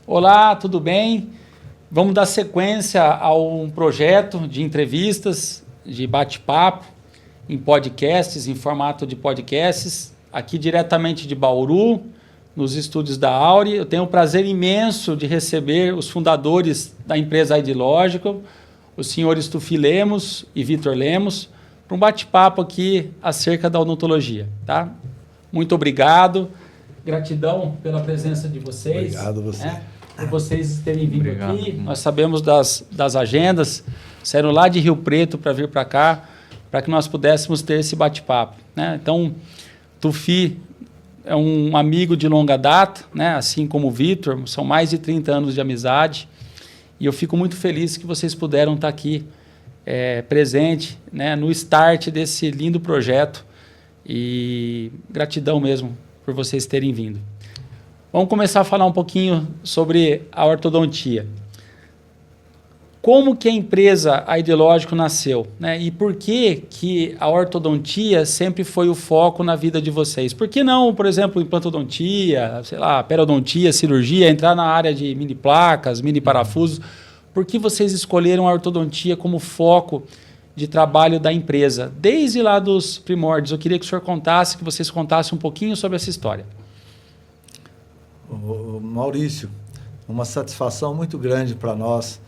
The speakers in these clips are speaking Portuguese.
Olá, tudo bem? Vamos dar sequência a um projeto de entrevistas, de bate-papo, em podcasts, em formato de podcasts, aqui diretamente de Bauru, nos estúdios da Auri. Eu tenho o prazer imenso de receber os fundadores da empresa iDlogical, os senhores Tufi Lemos e Vitor Lemos, para um bate-papo aqui acerca da odontologia. Tá? Muito obrigado. Gratidão pela presença de vocês. Obrigado você. Por vocês terem vindo aqui. Nós sabemos das agendas, saíram lá de Rio Preto para vir para cá, para que nós pudéssemos ter esse bate-papo. Né? Então, Tufi é um amigo de longa data, né? Assim como o Vitor, são mais de 30 anos de amizade, e eu fico muito feliz que vocês puderam estar aqui presente, né? No start desse lindo projeto, e gratidão mesmo por vocês terem vindo. Vamos começar a falar um pouquinho sobre a ortodontia. Como que a empresa iDlogical nasceu, né? E por que a ortodontia sempre foi o foco na vida de vocês? Por que não, por exemplo, implantodontia, sei lá, periodontia, cirurgia, entrar na área de mini placas, mini parafusos? Por que vocês escolheram a ortodontia como foco de trabalho da empresa? Desde lá dos primórdios, eu queria que o senhor contasse, que vocês contassem um pouquinho sobre essa história. Maurício, uma satisfação muito grande para nós,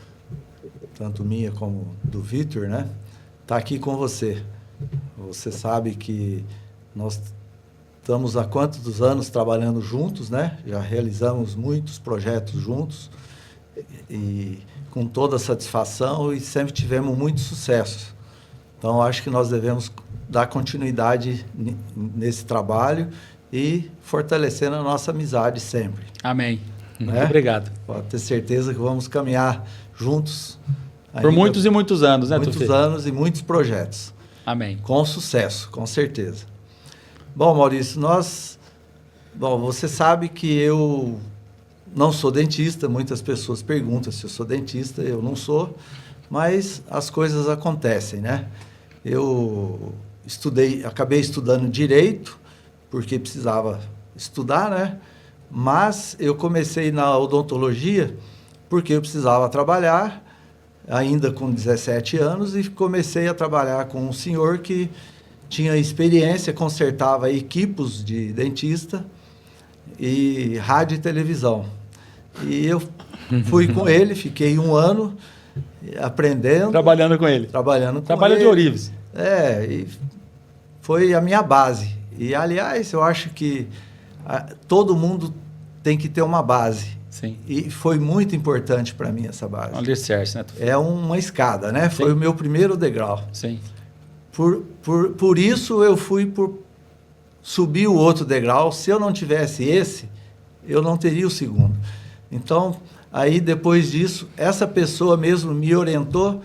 tanto minha como do Vitor, né? Tá aqui com você. Você sabe que nós estamos há quantos anos trabalhando juntos, né? Já realizamos muitos projetos juntos e com toda satisfação e sempre tivemos muito sucesso. Então, acho que nós devemos dar continuidade nesse trabalho e fortalecendo a nossa amizade sempre. Amém. Né? Muito obrigado. Pode ter certeza que vamos caminhar juntos. Por muitos e muitos anos, né, Muitos Tufi? anos e muitos projetos. Amém. Com sucesso, com certeza. Bom, Maurício, você sabe que eu não sou dentista, muitas pessoas perguntam se eu sou dentista, eu não sou, mas as coisas acontecem, né? Eu acabei estudando Direito, porque precisava estudar, né? Mas eu comecei na odontologia porque eu precisava trabalhar, ainda com 17 anos, e comecei a trabalhar com um senhor que tinha experiência, consertava equipos de dentista e rádio e televisão. E eu fui com ele, fiquei 1 ano aprendendo. Trabalhando com ele. Trabalho de Ourives. E foi a minha base. E, aliás, eu acho que todo mundo tem que ter uma base. Sim. E foi muito importante para mim essa base. Um alicerce, né? É uma escada, né? Sim. Foi o meu primeiro degrau. Sim. Por isso eu fui subir o outro degrau. Se eu não tivesse esse, eu não teria o segundo. Então, aí depois disso, essa pessoa mesmo me orientou.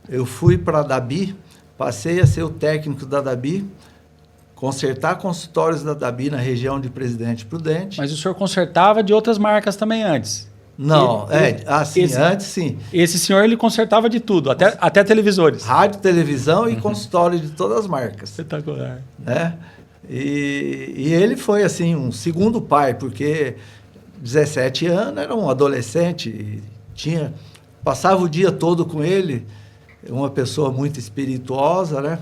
Eu fui para a Dabi, passei a ser o técnico da Dabi, consertar consultórios da Dabi na região de Presidente Prudente. Mas o senhor consertava de outras marcas também antes? Não, antes sim. Esse senhor, ele consertava de tudo, até televisores. Rádio, televisão e consultório de todas as marcas. Espetacular. Né? E ele foi, assim, um segundo pai, porque 17 anos, era um adolescente, passava o dia todo com ele, uma pessoa muito espirituosa, né?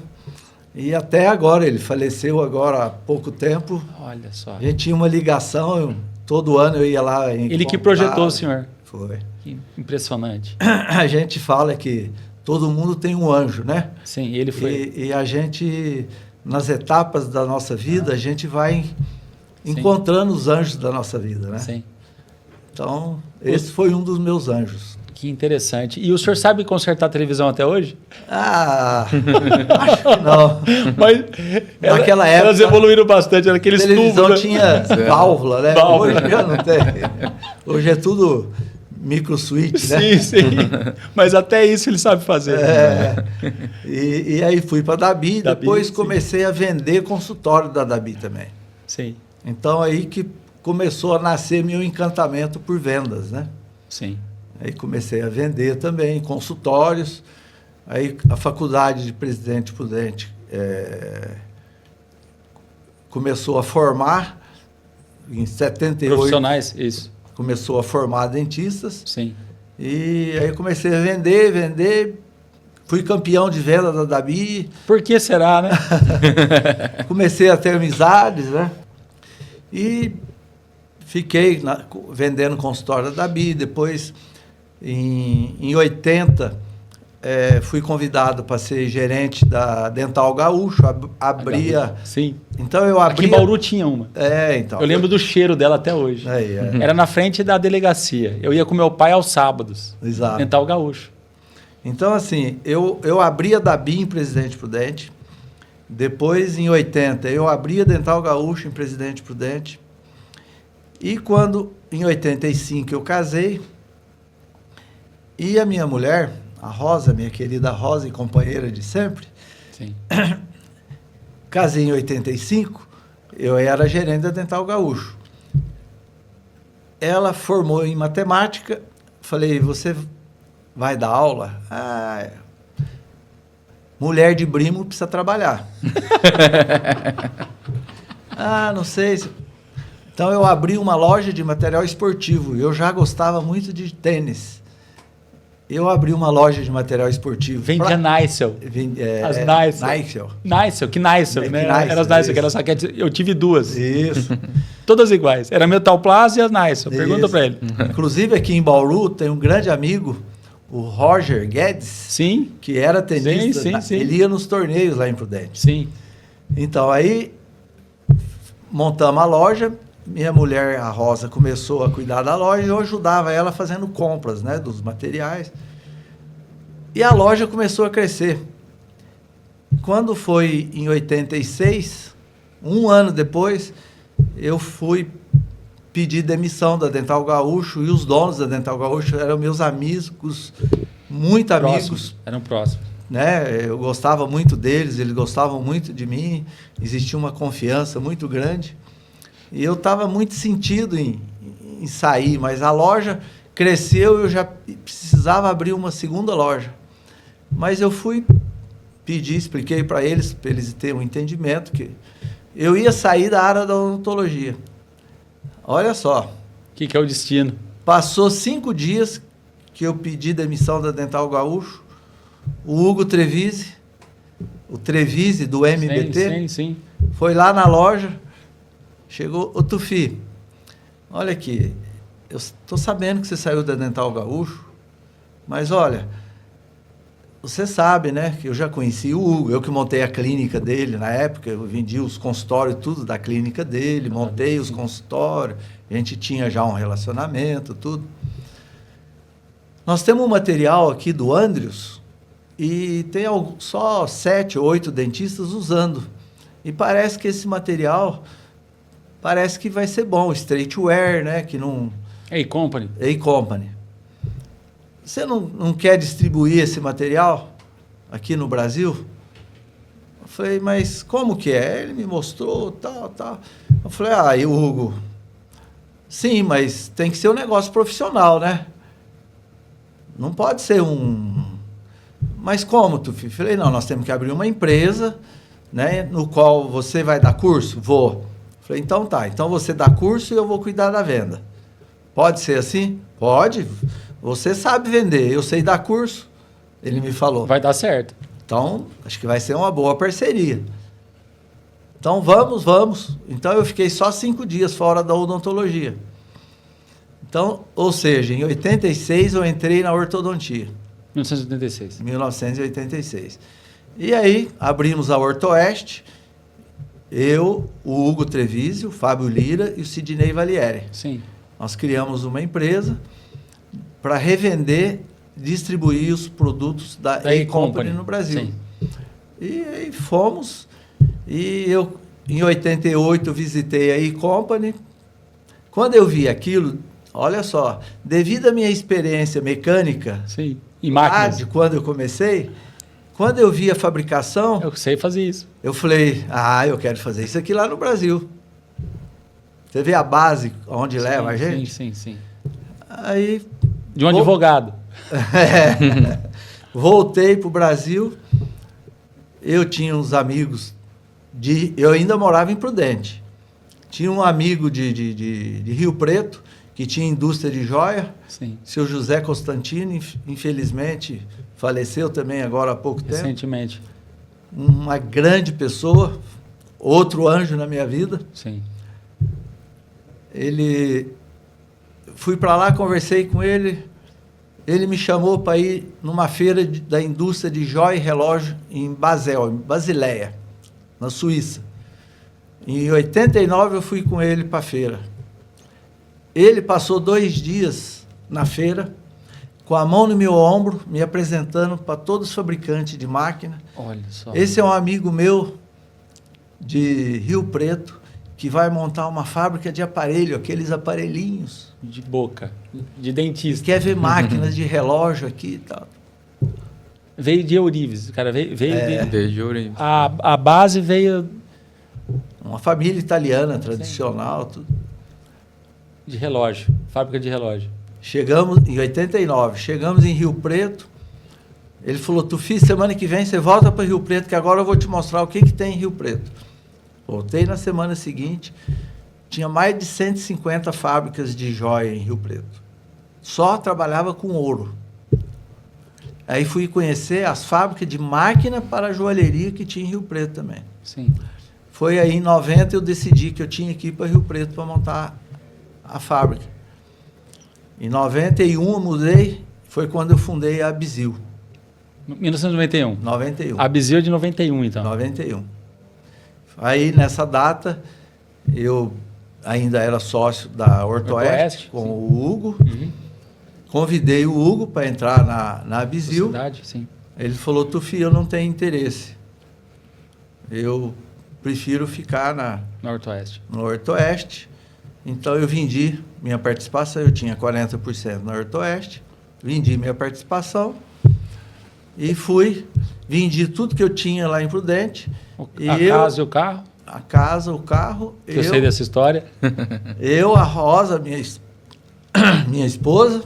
E até agora, ele faleceu agora há pouco tempo. Olha só. A gente tinha uma ligação, todo ano eu ia lá encontrar. Ele que projetou o senhor. Foi. Que impressionante. A gente fala que todo mundo tem um anjo, né? Sim, ele foi. E a gente, nas etapas da nossa vida, a gente vai encontrando os anjos da nossa vida, né? Sim. Então, esse foi um dos meus anjos. Que interessante. E o senhor sabe consertar a televisão até hoje? Acho que não. Mas naquela época, elas evoluíram bastante. Aqueles a televisão tubos, tinha válvula, né? Válvula. Hoje já não tem. Hoje é tudo micro switch, né? Sim, sim. Mas até isso ele sabe fazer. E aí fui para a Dabi, depois comecei a vender consultório da Dabi também. Sim. Então aí que começou a nascer meu encantamento por vendas, né? Sim. Aí comecei a vender também consultórios. Aí a faculdade de Presidente Prudente começou a formar em 78. Profissionais, isso. começou a formar dentistas. Sim. E aí comecei a vender. Fui campeão de venda da Dabi. Por que será, né? Comecei a ter amizades, né? E fiquei vendendo consultório da Dabi. Depois, em 80, fui convidado para ser gerente da Dental Gaúcho. Abria... Sim. Então eu abria... Aqui em Bauru tinha uma. Então. Eu lembro do cheiro dela até hoje. Era na frente da delegacia. Eu ia com meu pai aos sábados. Exato. Dental Gaúcho. Então, assim, eu abri a Dabi em Presidente Prudente. Depois, em 80, eu abri a Dental Gaúcho em Presidente Prudente. E quando, em 85, eu casei, e a minha mulher, a Rosa, minha querida Rosa e companheira de sempre, sim. Casei em 85, eu era gerente da Dental Gaúcho. Ela formou em matemática, falei, você vai dar aula? Mulher de brimo precisa trabalhar. Não sei. Então eu abri uma loja de material esportivo. Eu já gostava muito de tênis. Eu abri uma loja de material esportivo. Vendia Nicel. As Nicel. Nicel, que Nicel, né? Era as Nicel, que era saquete. Eu tive duas. Isso. Todas iguais. Era Metal Plus e as Nicel. Pergunta para ele. Inclusive aqui em Bauru tem um grande amigo, o Roger Guedes. Sim. Que era tenista. Sim. Ele ia nos torneios lá em Prudente. Sim. Então aí montamos a loja. Minha mulher, a Rosa, começou a cuidar da loja e eu ajudava ela fazendo compras, né, dos materiais. E a loja começou a crescer. Quando foi em 86, um ano depois, eu fui pedir demissão da Dental Gaúcho e os donos da Dental Gaúcho eram meus amigos, muito amigos. Eram próximos. Né? Eu gostava muito deles, eles gostavam muito de mim, existia uma confiança muito grande. E eu estava muito sentido em sair, mas a loja cresceu e eu já precisava abrir uma segunda loja. Mas eu fui pedir, expliquei para eles terem um entendimento que eu ia sair da área da odontologia. Olha só. O que é o destino? Passou 5 dias que eu pedi demissão da Dental Gaúcho, o Hugo Trevisi, o Trevisi do MBT, sim. Foi lá na loja. Chegou, ô Tufi, olha aqui, eu estou sabendo que você saiu da Dental Gaúcho, mas olha, você sabe, né, que eu já conheci o Hugo, eu que montei a clínica dele na época, eu vendi os consultórios, tudo da clínica dele, montei os consultórios, a gente tinha já um relacionamento, tudo. Nós temos um material aqui do Andrius e tem só 7 ou 8 dentistas usando, e parece que esse material... Parece que vai ser bom, Straightware, né? Que não... A-Company. A-Company. Você não quer distribuir esse material aqui no Brasil? Eu falei, mas como que é? Ele me mostrou, tal. Eu falei, Hugo, sim, mas tem que ser um negócio profissional, né? Não pode ser Mas como, Tufi? Eu falei, não, nós temos que abrir uma empresa, né? No qual você vai dar curso? Vou. Falei, então tá, então você dá curso e eu vou cuidar da venda. Pode ser assim? Pode. Você sabe vender, eu sei dar curso. Ele me falou. Vai dar certo. Então, acho que vai ser uma boa parceria. Então, vamos. Então, eu fiquei só 5 dias fora da odontologia. Então, ou seja, em 86 eu entrei na ortodontia. 1986. 1986. E aí, abrimos a Ortoeste. Eu, o Hugo Trevisi, o Fábio Lira e o Sidney Valieri. Sim. Nós criamos uma empresa para revender, distribuir os produtos da A-Company no Brasil. Sim. E aí fomos. E eu, em 88, visitei a A-Company. Quando eu vi aquilo, olha só, devido à minha experiência mecânica, sim, em máquinas, de quando eu comecei... Quando eu vi a fabricação... Eu sei fazer isso. Eu falei, eu quero fazer isso aqui lá no Brasil. Você vê a base onde leva a gente? Sim. Aí... De um advogado. Voltei para o Brasil. Eu tinha uns amigos... Eu ainda morava em Prudente. Tinha um amigo de Rio Preto que tinha indústria de joia. Sim. Seu José Constantino, infelizmente, faleceu também agora há pouco tempo. Recentemente. Uma grande pessoa, outro anjo na minha vida. Sim. Fui para lá, conversei com ele. Ele me chamou para ir numa feira da indústria de joia e relógio em Basel, em Basileia, na Suíça. Em 89 eu fui com ele para a feira. Ele passou 2 dias na feira, com a mão no meu ombro, me apresentando para todos os fabricantes de máquina. Olha só. Esse é um amigo meu de Rio Preto, que vai montar uma fábrica de aparelho, aqueles aparelhinhos. De boca, de dentista. Quer ver máquinas de relógio aqui e tal. Veio de Eurives, cara, veio de Eurives. A base veio Uma família italiana, tradicional, tudo. de relógio, fábrica de relógio. Chegamos em 89, chegamos em Rio Preto. Ele falou: Tufi, semana que vem você volta para Rio Preto, que agora eu vou te mostrar o que tem em Rio Preto. Voltei na semana seguinte, tinha mais de 150 fábricas de joia em Rio Preto. Só trabalhava com ouro. Aí fui conhecer as fábricas de máquina para joalheria que tinha em Rio Preto também. Sim. Foi aí em 90 eu decidi que eu tinha que ir para Rio Preto para montar a fábrica. Em 91 eu mudei, foi quando eu fundei a Bizil. 1991. 91. A Bizil de 91, então. 91. Aí, nessa data, eu ainda era sócio da Ortoeste com sim. o Hugo. Uhum. Convidei o Hugo para entrar na Bizil. Sociedade, sim. Ele falou: Tufi, eu não tenho interesse. Eu prefiro ficar No Ortoeste. no Ortoeste. Então, eu vendi minha participação. Eu tinha 40% na Ortoeste. Vendi minha participação e vendi tudo que eu tinha lá em Prudente. Casa e o carro? A casa, o carro. Eu sei dessa história. Eu, a Rosa, minha esposa,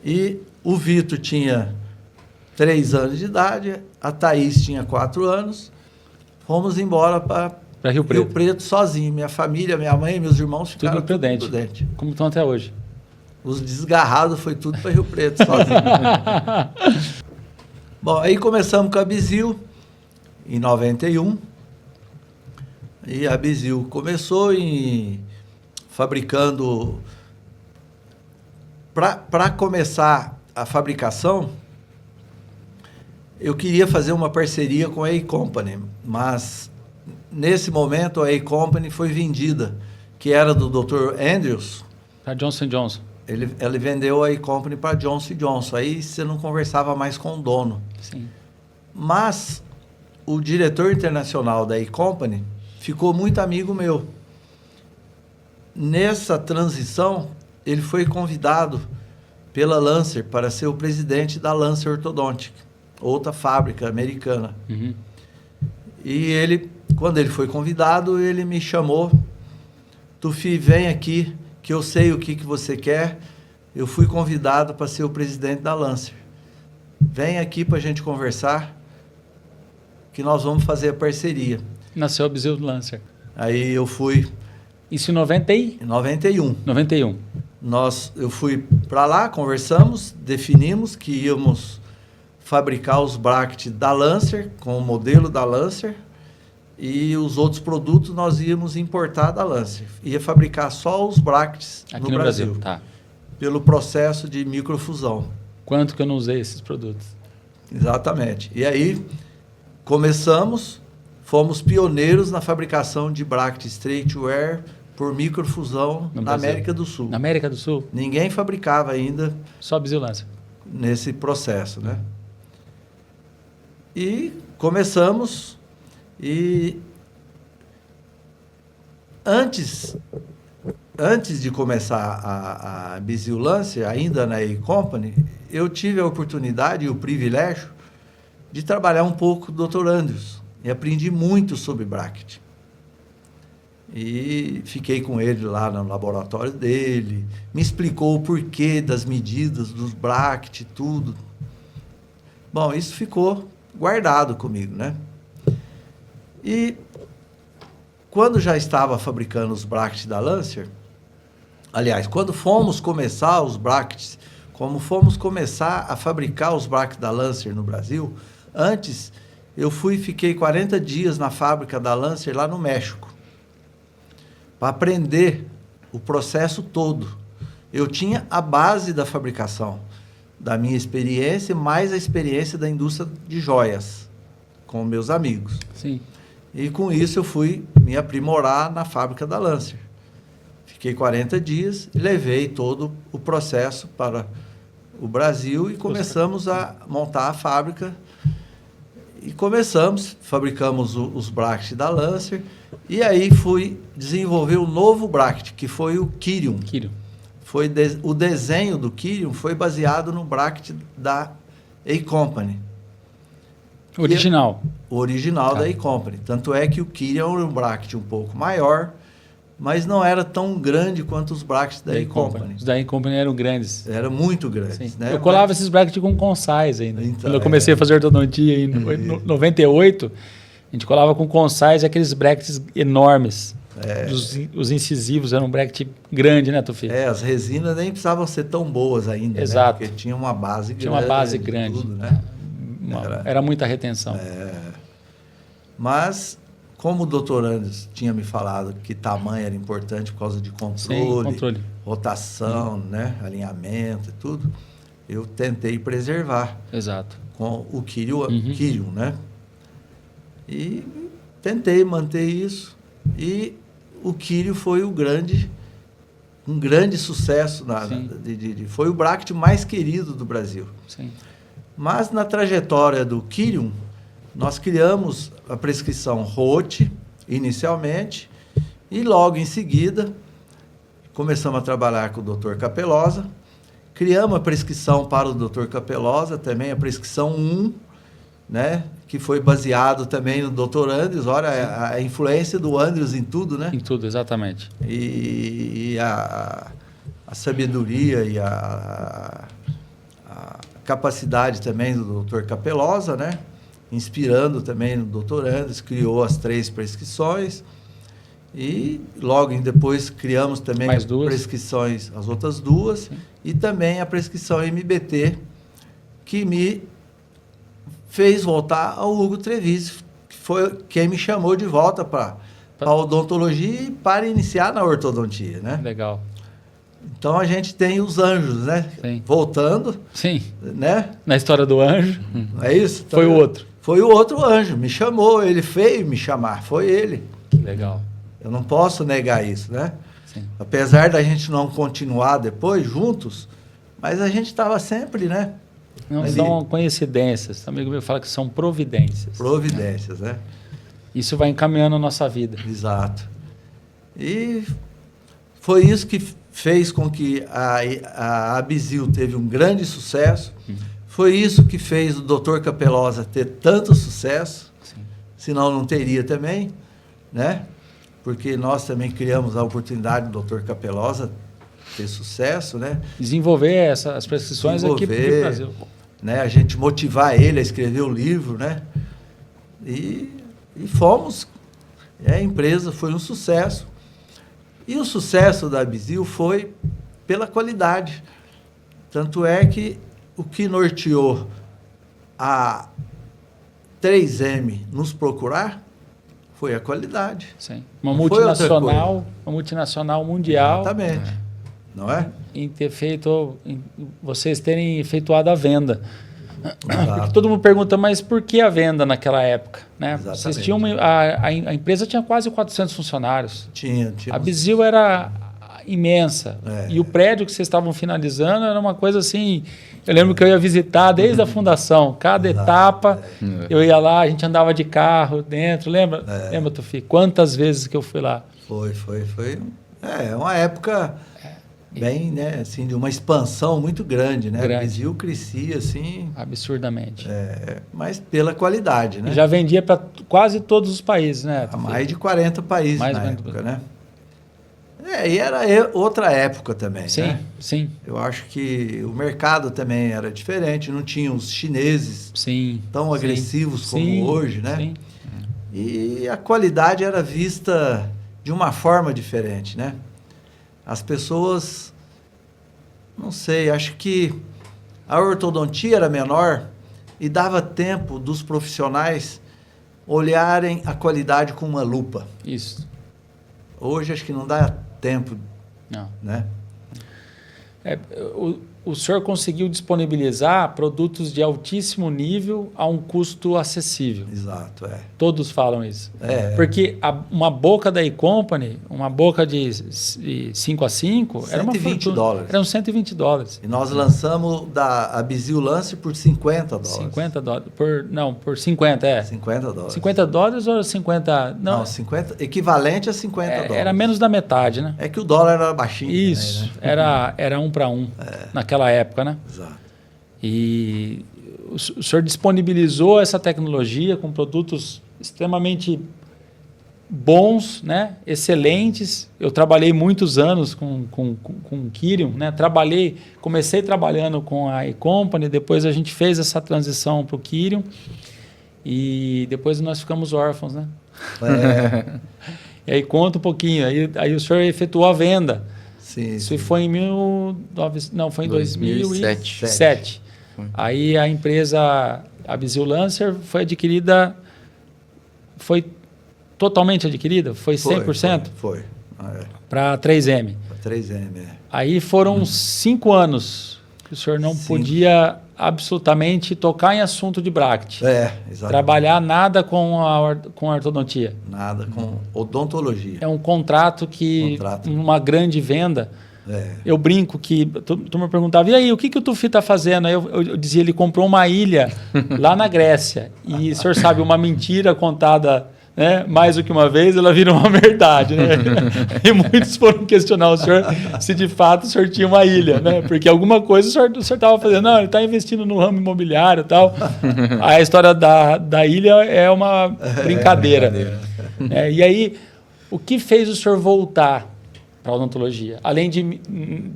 e o Vitor tinha 3 anos de idade, a Thaís tinha 4 anos. Fomos embora para Rio Preto sozinho. Minha família, minha mãe e meus irmãos ficaram tudo em Prudente. Como estão até hoje. Os desgarrados foi tudo para Rio Preto sozinho. Bom, aí começamos com a Bizil em 91. E a Bizil começou fabricando. Para começar a fabricação, eu queria fazer uma parceria com a A-Company, mas nesse momento a A-Company foi vendida, que era do Dr. Andrews. Para Johnson & Johnson. Ele vendeu a A-Company para Johnson & Johnson. Aí você não conversava mais com o dono. Sim. Mas o diretor internacional da A-Company ficou muito amigo meu. Nessa transição, ele foi convidado pela Lancer para ser o presidente da Lancer Orthodontic, outra fábrica americana. Uhum. E quando ele foi convidado, ele me chamou: Tufi, vem aqui, que eu sei o que você quer. Eu fui convidado para ser o presidente da Lancer. Vem aqui para a gente conversar, que nós vamos fazer a parceria. Nasceu a Bizil Lancer. Aí eu fui... Isso em 91? 91. Eu fui para lá, conversamos, definimos que íamos fabricar os brackets da Lancer, com o modelo da Lancer, e os outros produtos nós íamos importar da Lancer. Ia fabricar só os brackets aqui no Brasil. Tá. Pelo processo de microfusão. Quanto que eu não usei esses produtos? Exatamente. E aí fomos pioneiros na fabricação de bracket straight wear por microfusão na América do Sul. Na América do Sul? Ninguém fabricava ainda. Só a Bizil Lancer. Nesse processo, né? E começamos e antes de começar a Bizil Lancer, ainda na A-Company, eu tive a oportunidade e o privilégio de trabalhar um pouco com o Dr. Andrews. E aprendi muito sobre bracket. E fiquei com ele lá no laboratório dele, me explicou o porquê das medidas dos bracket, tudo. Bom, isso ficou guardado comigo, né? E quando já estava fabricando os brackets da Lancer, Aliás, quando fomos começar os brackets, como fomos começar a fabricar os brackets da Lancer no Brasil, antes eu fiquei 40 dias na fábrica da Lancer lá no México, para aprender o processo todo. Eu tinha a base da fabricação, da minha experiência, mais a experiência da indústria de joias, com meus amigos. Sim. E com isso eu fui me aprimorar na fábrica da Lancer. Fiquei 40 dias e levei todo o processo para o Brasil e começamos a montar a fábrica. E fabricamos os brackets da Lancer, e aí fui desenvolver o novo bracket, que foi o Quirium. O desenho do Quirium foi baseado no bracket da A-Company. Original. O original da A-Company. Tanto é que o Quirium era um bracket um pouco maior, mas não era tão grande quanto os brackets da A-Company. Os da A-Company eram grandes. Eram muito grandes, né? Eu colava esses brackets com consais ainda. Então, quando eu comecei a fazer ortodontia em 98, a gente colava com consais aqueles brackets enormes. Os incisivos eram um bracket grande, né, Tufi? As resinas nem precisavam ser tão boas ainda, exato. Né? Porque tinha uma base grande. Tinha uma base grande. Tudo, né? Era muita retenção. Mas, como o doutor Anderson tinha me falado que tamanho era importante por causa de controle. Rotação, né? Alinhamento e tudo, eu tentei preservar. Exato. Com o Quirium, né? E tentei manter isso. E o Quirium foi um grande sucesso. Foi o bracket mais querido do Brasil. Sim. Mas na trajetória do Quirium, nós criamos a prescrição Roth, inicialmente, e logo em seguida começamos a trabalhar com o Dr. Capelosa, criamos a prescrição para o Dr. Capelosa, também a prescrição 1, né, que foi baseado também no Dr. Andrews. Olha a influência do Andrews em tudo, né? Em tudo, exatamente. E a sabedoria e a capacidade também do Dr. Capelosa, né? Inspirando também no Dr. Andrews, criou as 3 prescrições e logo depois criamos também mais 2 prescrições, as outras 2. Sim. E também a prescrição MBT, que me fez voltar ao Hugo Treviso, que foi quem me chamou de volta para a odontologia e para iniciar na ortodontia, né? Legal. Então a gente tem os anjos, né? Sim. Voltando. Sim. Né? Na história do anjo. É isso? Foi o outro. Foi o outro anjo. Me chamou, ele veio me chamar. Foi ele. Legal. Eu não posso negar isso, né? Sim. Apesar da gente não continuar depois juntos, mas a gente estava sempre, né? Não ali. São coincidências. O amigo meu fala que são providências. Providências, né? Isso vai encaminhando a nossa vida. Exato. E foi isso que fez com que a Abizil teve um grande sucesso. Foi isso que fez o Dr. Capelosa ter tanto sucesso. Sim. Senão não teria também, né? Porque nós também criamos a oportunidade do Dr. Capelosa ter sucesso, né? Desenvolver as prescrições aqui para o Brasil. Né? A gente motivar ele a escrever o livro, né? E fomos. A empresa foi um sucesso. E o sucesso da Abizil foi pela qualidade. Tanto é que o que norteou a 3M nos procurar foi a qualidade. Sim. Uma multinacional mundial. Exatamente. Não é? Vocês terem efetuado a venda. Porque todo mundo pergunta, mas por que a venda naquela época? Né? Vocês tinham a empresa tinha quase 400 funcionários. Tinha. A Abizil era imensa. E o prédio que vocês estavam finalizando era uma coisa assim... Eu lembro que eu ia visitar desde a fundação. Cada etapa, eu ia lá, a gente andava de carro dentro. Lembra, Tufi? Quantas vezes que eu fui lá? Foi. Uma época... bem, né, assim, de uma expansão muito grande, né? A Abizil crescia, assim... absurdamente. Mas pela qualidade, né? E já vendia para quase todos os países, né? A mais de 40 países na época, né? E era outra época também, né? Sim. Eu acho que o mercado também era diferente, não tinha os chineses tão agressivos como hoje, né? Sim. E a qualidade era vista de uma forma diferente, né? As pessoas, não sei, acho que a ortodontia era menor e dava tempo dos profissionais olharem a qualidade com uma lupa. Isso. Hoje acho que não dá tempo, Não. né? O senhor conseguiu disponibilizar produtos de altíssimo nível a um custo acessível. Exato, é. Todos falam isso. É. Porque uma boca da E-Company, uma boca de 5x5, era uma fortuna. $120. Eram $120. E nós lançamos a Bizil Lance por $50. $50. Por 50, é. $50. $50 ou 50? Não, 50, equivalente a $50. Era menos da metade, né? É que o dólar era baixinho. Isso, também, né? era 1 para 1 naquela época, né? Exato. E o senhor disponibilizou essa tecnologia com produtos extremamente bons, né? Excelentes. Eu trabalhei muitos anos com o Quirion, né? Comecei trabalhando com a E-Company, depois a gente fez essa transição para o Quirion e depois nós ficamos órfãos, né? E aí conta um pouquinho, aí o senhor efetuou a venda. Sim, Isso foi em 2007. Aí a empresa, a Bizil Lancer, foi adquirida, foi totalmente adquirida? Foi 100%? Foi. Para a 3M. Para 3M, Aí foram 5 anos que o senhor não podia absolutamente tocar em assunto de bracket. Exatamente. Trabalhar nada com a ortodontia. Nada com odontologia. É um contrato que, uma grande venda, eu brinco que, tu me perguntava, e aí, o que o Tufi está fazendo? Aí eu dizia, ele comprou uma ilha lá na Grécia. E o senhor sabe, uma mentira contada, né, mais do que uma vez, ela vira uma verdade, né? E muitos foram questionar o senhor se de fato o senhor tinha uma ilha, né? Porque alguma coisa o senhor estava fazendo. Não, ele está investindo no ramo imobiliário e tal. A história da ilha é uma brincadeira. E aí, o que fez o senhor voltar para a odontologia? Além de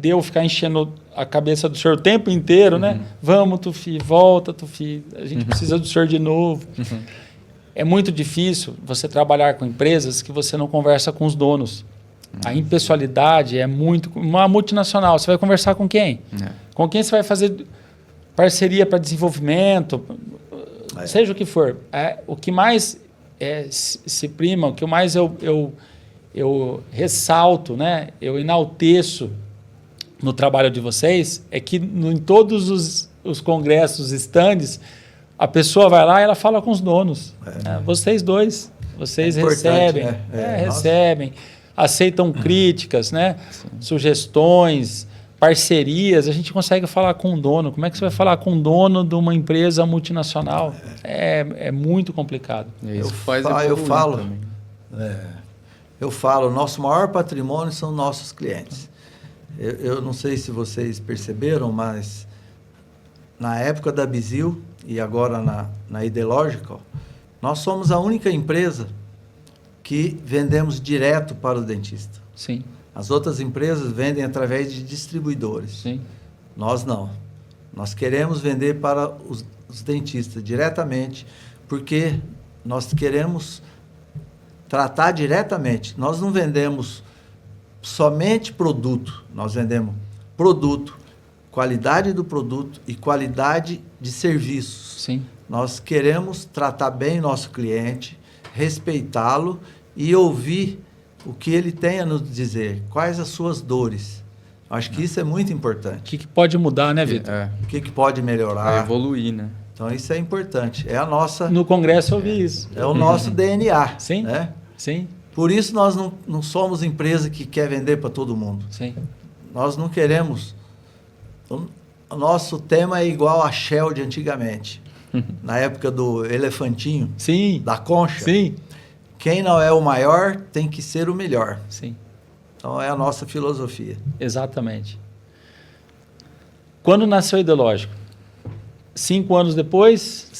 eu ficar enchendo a cabeça do senhor o tempo inteiro, né? Vamos, Tufi, volta, Tufi. A gente precisa do senhor de novo. É muito difícil você trabalhar com empresas que você não conversa com os donos. A impessoalidade é muito... Uma multinacional, você vai conversar com quem? Com quem você vai fazer parceria para desenvolvimento, seja o que for. O que mais se prima, o que mais eu ressalto, né? Eu enalteço no trabalho de vocês, é que em todos os congressos, stands, a pessoa vai lá e ela fala com os donos. Vocês dois, vocês recebem, recebem, aceitam críticas, né? Sugestões, parcerias. A gente consegue falar com o dono. Como é que você vai falar com o dono de uma empresa multinacional? É muito complicado. Eu falo, nosso maior patrimônio são nossos clientes. Eu não sei se vocês perceberam, mas na época da Bizil e agora na Ideological, nós somos a única empresa que vendemos direto para o dentista. Sim. As outras empresas vendem através de distribuidores. Sim. Nós não. Nós queremos vender para os dentistas diretamente, porque nós queremos tratar diretamente. Nós não vendemos somente produto, nós vendemos produto, qualidade do produto e qualidade de serviços. Sim. Nós queremos tratar bem o nosso cliente, respeitá-lo e ouvir o que ele tem a nos dizer, quais as suas dores. Acho que isso é muito importante. O que pode mudar, né, Vitor? O que pode melhorar. Vai evoluir, né? Então, isso é importante. É a nossa... No Congresso eu vi isso. É o nosso DNA. Sim, né? Sim. Por isso, nós não somos empresa que quer vender para todo mundo. Sim. Nós não queremos... O nosso tema é igual a Shell de antigamente. Na época do elefantinho. Sim. Da concha. Sim. Quem não é o maior tem que ser o melhor. Sim. Então, é a nossa filosofia. Exatamente. Quando nasceu o Ideológico? 5 anos depois?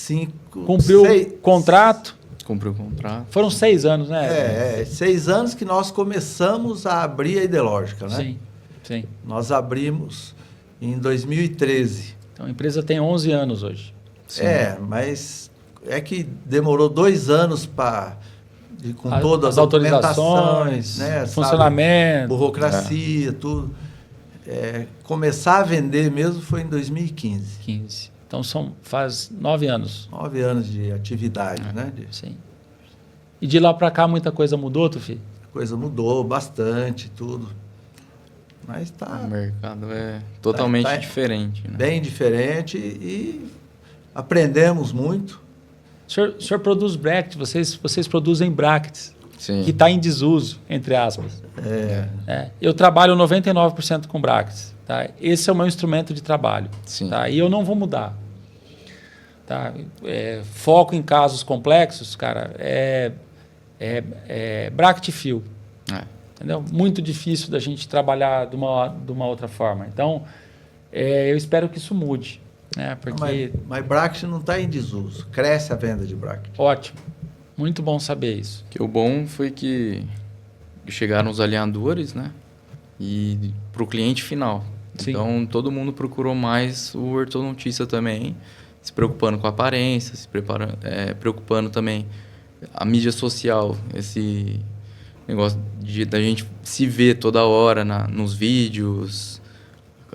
Cumpriu o contrato? Cumpriu o contrato. Foram 6 anos, né? 6 anos que nós começamos a abrir a Ideológica, né? Sim, sim. Nós abrimos em 2013. Então, a empresa tem 11 anos hoje. Sim. Mas é que demorou 2 anos com todas as autorizações, né, funcionamento, burocracia, tudo. Começar a vender mesmo foi em 2015. Então faz 9 anos. 9 anos de atividade, né? Sim. E de lá para cá muita coisa mudou, Tufi? Coisa mudou bastante, tudo. Mas o mercado é totalmente diferente, né? Bem diferente e aprendemos muito. O senhor produz bracket, vocês produzem brackets, Sim. que está em desuso, entre aspas. Eu trabalho 99% com brackets. Tá? Esse é o meu instrumento de trabalho. Sim. Tá? E eu não vou mudar. Tá? Foco em casos complexos, cara, bracket fio. Entendeu? Muito difícil da gente trabalhar de uma outra forma. Então, eu espero que isso mude. Né? Porque... Mas bracket não está em desuso. Cresce a venda de bracket. Ótimo. Muito bom saber isso. Que o bom foi que chegaram os alinhadores, né? E para o cliente final. Sim. Então, todo mundo procurou mais o ortodontista também, se preocupando com a aparência, preocupando também a mídia social, esse negócio da gente se ver toda hora nos vídeos.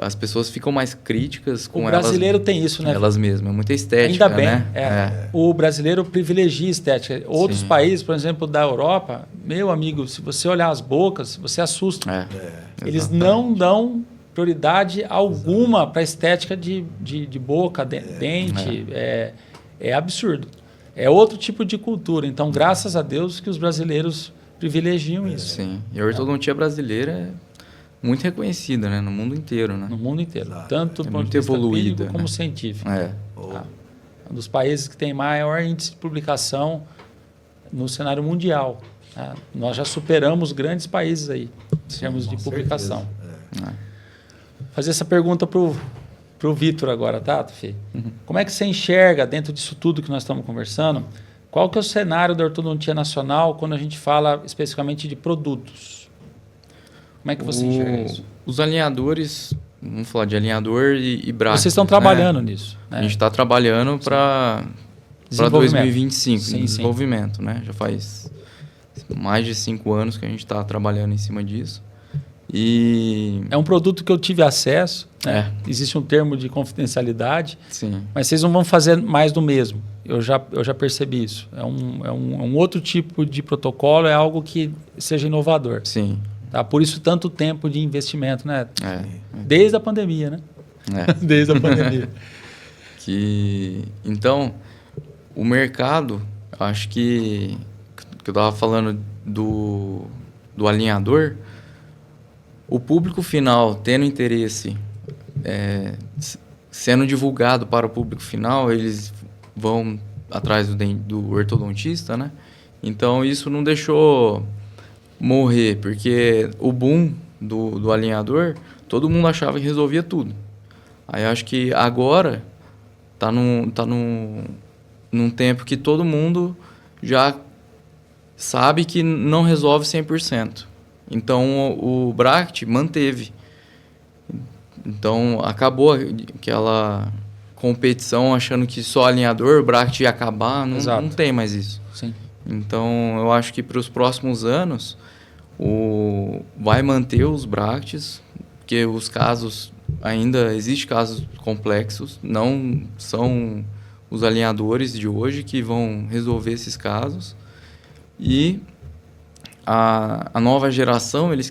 As pessoas ficam mais críticas com elas. O brasileiro tem isso, né? Elas mesmas. É muita estética, ainda bem, né? O brasileiro privilegia estética. Outros países, por exemplo, da Europa, meu amigo, se você olhar as bocas, você assusta. Eles não dão prioridade alguma para a estética de boca, dente. É absurdo. É outro tipo de cultura. Então, graças a Deus que os brasileiros privilegiam isso. Sim. E a ortodontia brasileira é muito reconhecida, né? No mundo inteiro, né? No mundo inteiro. Tanto do ponto de vista evoluída, como né? científico. Tá? Um dos países que tem maior índice de publicação no cenário mundial. Tá? Nós já superamos grandes países aí, em termos de publicação. Fazer essa pergunta para o Vitor agora, tá, Tufi? Como é que você enxerga, dentro disso tudo que nós estamos conversando, qual que é o cenário da ortodontia nacional quando a gente fala especificamente de produtos? Como é que você enxerga isso? Os alinhadores, vamos falar de alinhador e braço. Vocês estão trabalhando nisso, né? A gente está trabalhando para 2025, desenvolvimento, né? Já faz mais de 5 anos que a gente está trabalhando em cima disso. E... É um produto que eu tive acesso, né? Existe um termo de confidencialidade, sim. Mas vocês não vão fazer mais do mesmo. Eu já percebi isso. É um outro tipo de protocolo, é algo que seja inovador. Sim. Tá? Por isso, tanto tempo de investimento, né? Desde a pandemia, né? Desde a pandemia. Então, o mercado, acho que eu estava falando do alinhador, o público final tendo interesse, sendo divulgado para o público final, eles vão atrás do ortodontista, né? Então, isso não deixou morrer, porque o boom do alinhador, todo mundo achava que resolvia tudo. Aí acho que agora tá num tempo que todo mundo já sabe que não resolve 100%. Então o bracket manteve. Então acabou aquela competição achando que só alinhador, o bracket ia acabar, não tem mais isso. Sim. Então eu acho que para os próximos anos vai manter os brackets, porque os casos ainda existem casos complexos, não são os alinhadores de hoje que vão resolver esses casos. E a nova geração, eles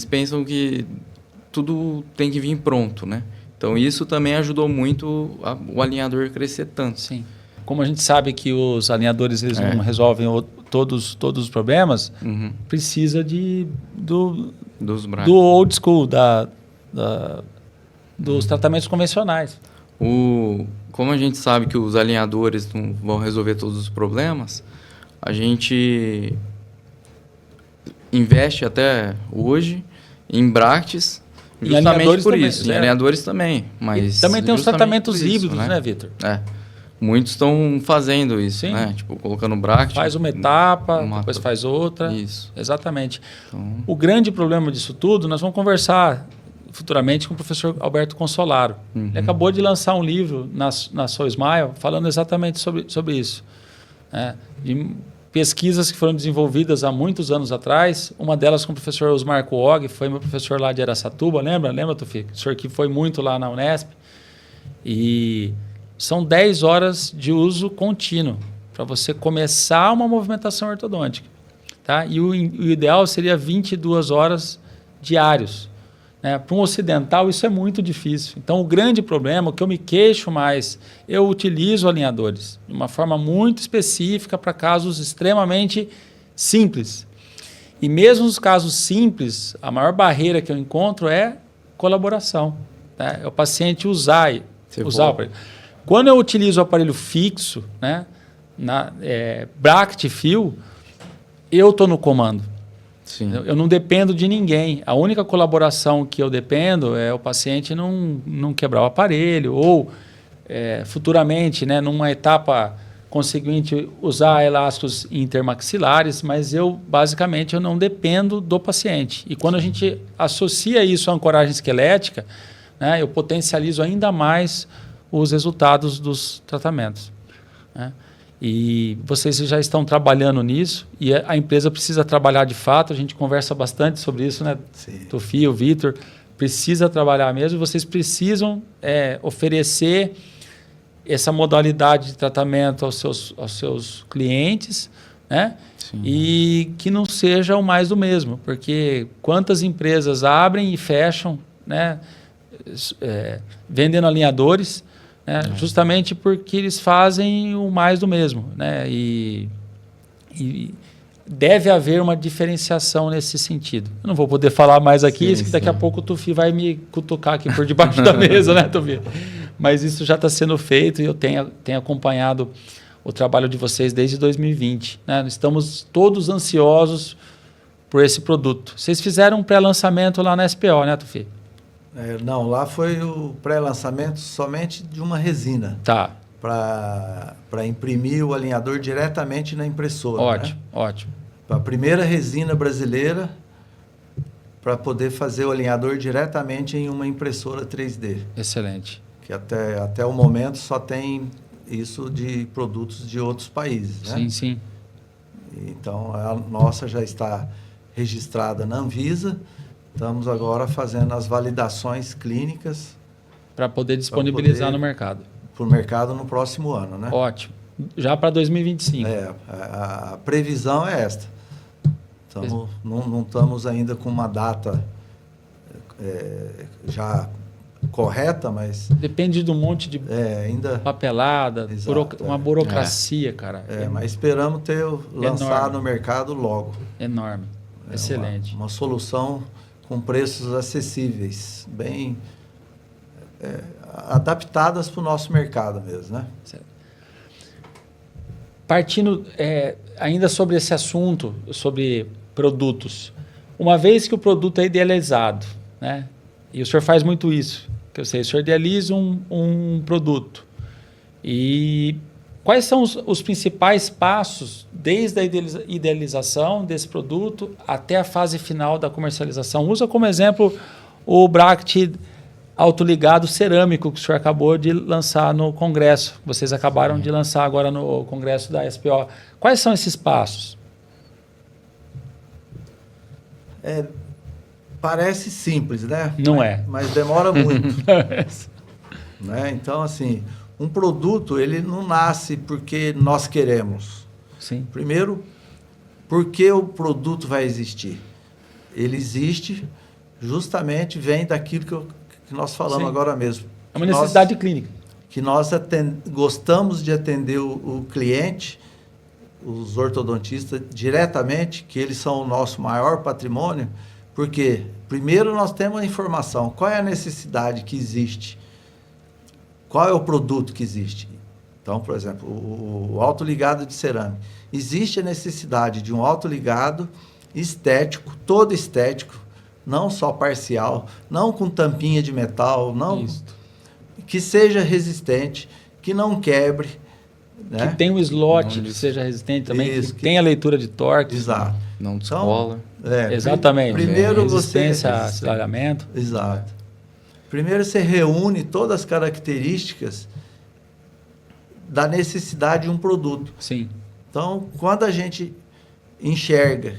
pensam que tudo tem que vir pronto, né? Então isso também ajudou muito o alinhador a crescer tanto. Sim. Como a gente sabe que os alinhadores eles não resolvem todos os problemas, precisa do old school, dos tratamentos convencionais. Como a gente sabe que os alinhadores não vão resolver todos os problemas, a gente investe até hoje em brackets justamente por isso. Em alinhadores também. Mas também tem os tratamentos híbridos, né, Vitor? Muitos estão fazendo isso, né? Tipo, colocando bracket. Faz uma etapa, depois faz outra. Isso. Exatamente. Então... O grande problema disso tudo, nós vamos conversar futuramente com o professor Alberto Consolaro. Ele acabou de lançar um livro na Soul Smile falando exatamente sobre isso. pesquisas que foram desenvolvidas há muitos anos atrás, uma delas com o professor Osmar Kuog, foi meu professor lá de Araçatuba, lembra, Tufi? O senhor que foi muito lá na Unesp. E são 10 horas de uso contínuo para você começar uma movimentação ortodôntica. Tá? E o ideal seria 22 horas diários. Né? Para um ocidental, isso é muito difícil. Então, o grande problema, o que eu me queixo mais, eu utilizo alinhadores de uma forma muito específica para casos extremamente simples. E mesmo nos casos simples, a maior barreira que eu encontro é colaboração. Né? É o paciente usar o aparelho. Quando eu utilizo o aparelho fixo, né, bracket fio, eu estou no comando. Sim. Eu não dependo de ninguém. A única colaboração que eu dependo é o paciente não quebrar o aparelho ou, futuramente, né, numa etapa conseguinte, usar elásticos intermaxilares, mas basicamente, eu não dependo do paciente. E quando a gente associa isso à ancoragem esquelética, né, eu potencializo ainda mais os resultados dos tratamentos. Né? E vocês já estão trabalhando nisso e a empresa precisa trabalhar de fato. A gente conversa bastante sobre isso, né? Tufi, o Vitor, precisa trabalhar mesmo. Vocês precisam oferecer essa modalidade de tratamento aos seus clientes, né? Sim. E que não seja o mais do mesmo, porque quantas empresas abrem e fecham, né? Vendendo alinhadores, justamente porque eles fazem o mais do mesmo, né? E deve haver uma diferenciação nesse sentido. Eu não vou poder falar mais aqui, sim, daqui a pouco o Tufi vai me cutucar aqui por debaixo da mesa, né, Tufi? Mas isso já está sendo feito e eu tenho acompanhado o trabalho de vocês desde 2020. Né? Estamos todos ansiosos por esse produto. Vocês fizeram um pré-lançamento lá na SPO, né, Tufi? Não, lá foi o pré-lançamento somente de uma resina. Tá. Para imprimir o alinhador diretamente na impressora. Ótimo, né? Ótimo. A primeira resina brasileira para poder fazer o alinhador diretamente em uma impressora 3D. Excelente. Que até o momento só tem isso de produtos de outros países. Né? Sim, sim. Então, a nossa já está registrada na Anvisa. Estamos agora fazendo as validações clínicas. Para poder disponibilizar no mercado. Para o mercado no próximo ano, né? Ótimo. Já para 2025. A previsão é esta. Não estamos ainda com uma data já correta, mas... Depende de um monte de papelada, uma burocracia, cara. Mas esperamos lançar no mercado logo. Enorme. Excelente. Uma solução com preços acessíveis, bem adaptadas para o nosso mercado mesmo, né? Certo. Partindo ainda sobre esse assunto, sobre produtos. Uma vez que o produto é idealizado, né? E o senhor faz muito isso, que eu sei, o senhor idealiza um produto. E quais são os principais passos desde a idealização desse produto até a fase final da comercialização? Usa como exemplo o bracket autoligado cerâmico que o senhor acabou de lançar no congresso. Vocês acabaram de lançar agora no congresso da SPO. Quais são esses passos? Parece simples, né? Não é. Mas demora muito. Né? Então, assim, um produto, ele não nasce porque nós queremos. Sim. Primeiro, porque o produto vai existir? Ele existe justamente, vem daquilo que nós falamos agora mesmo. É uma necessidade clínica. Que nós gostamos de atender o cliente, os ortodontistas, diretamente, que eles são o nosso maior patrimônio, porque, primeiro, nós temos a informação. Qual é a necessidade que existe? Qual é o produto que existe? Então, por exemplo, o autoligado de cerâmica. Existe a necessidade de um autoligado estético, todo estético, não só parcial, não com tampinha de metal, não que seja resistente, que não quebre. Né? Que tenha um slot que seja resistente também, que tenha leitura de torque. Exato. Não descola. Então, exatamente. Primeiro resistência a aceleramento. Exato. Primeiro você reúne todas as características da necessidade de um produto. Sim. Então, quando a gente enxerga